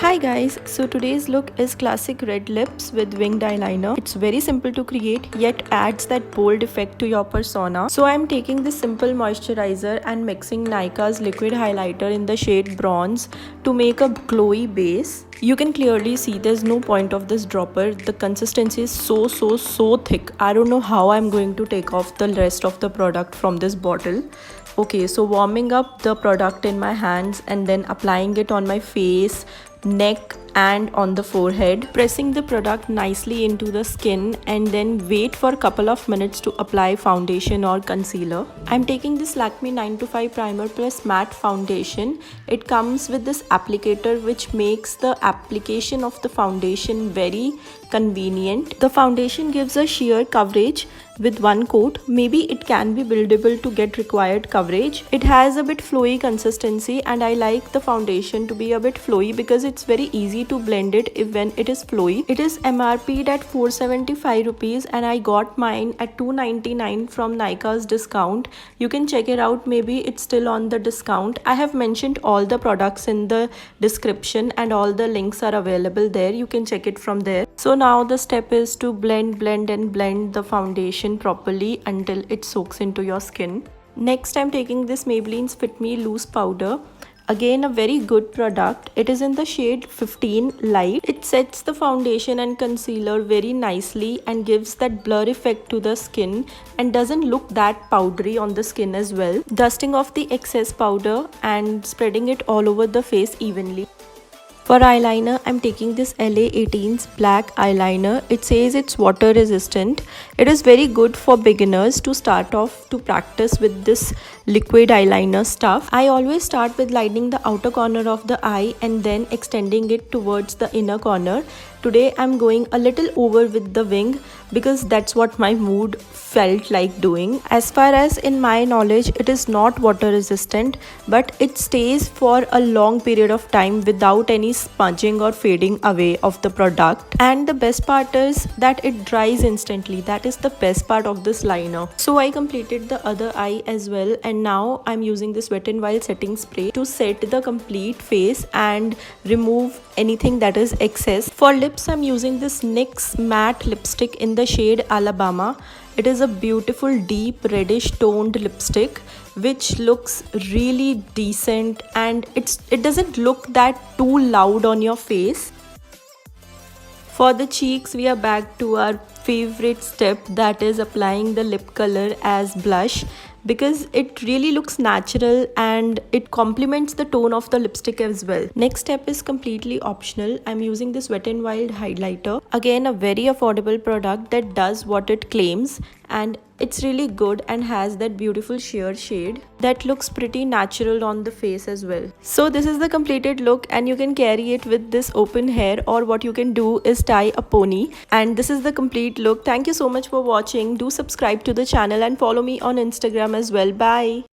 Hi guys, so today's look is classic red lips with winged eyeliner. It's very simple to create yet adds that bold effect to your persona. So I'm taking this simple moisturizer and mixing Nykaa's liquid highlighter in the shade bronze to make a glowy base. You can clearly see there's no point of this dropper. The consistency is so thick. I don't know how I'm going to take off the rest of the product from this bottle. Okay, so warming up the product in my hands and then applying it on my face, neck and on the forehead, pressing the product nicely into the skin and then wait for a couple of minutes to apply foundation or concealer. I'm taking this Lakme 9 to 5 primer plus matte foundation. It comes with this applicator which makes the application of the foundation very convenient. The foundation gives a sheer coverage with one coat. Maybe it can be buildable to get required coverage. It has a bit flowy consistency and I like the foundation to be a bit flowy because it's very easy to blend it when it is flowy. It is MRP'd at 475 rupees and I got mine at 299 from Nykaa's discount. You can check it out, maybe it's still on the discount. I have mentioned all the products in the description and all the links are available there. You can check it from there. So now the step is to blend the foundation properly until it soaks into your skin. Next, I'm taking this Maybelline's Fit Me Loose Powder. Again, a very good product. It is in the shade 15 Light. It sets the foundation and concealer very nicely and gives that blur effect to the skin and doesn't look that powdery on the skin as well. Dusting off the excess powder and spreading it all over the face evenly. For eyeliner, I'm taking this LA 18's black eyeliner. It says it's water resistant. It is very good for beginners to start off to practice with this liquid eyeliner stuff. I always start with lining the outer corner of the eye and then extending it towards the inner corner. Today I'm going a little over with the wing because that's what my mood felt like doing. As far as in my knowledge, it is not water resistant, but it stays for a long period of time without any smudging or fading away of the product. And the best part is that it dries instantly. That is the best part of this liner. So I completed the other eye as well, and now I'm using this Wet n Wild setting spray to set the complete face and remove anything that is excess. For lips, I'm using this NYX matte lipstick in the shade Alabama. It is a beautiful deep reddish toned lipstick which looks really decent and it doesn't look that too loud on your face. For the cheeks, we are back to our favorite step, that is applying the lip color as blush, because it really looks natural and it complements the tone of the lipstick as well. Next step is completely optional. I'm using this Wet n Wild highlighter. Again, a very affordable product that does what it claims, and it's really good and has that beautiful sheer shade that looks pretty natural on the face as well. So this is the completed look and you can carry it with this open hair, or what you can do is tie a pony, and this is the complete look. Thank you so much for watching. Do subscribe to the channel and follow me on Instagram as well. Bye.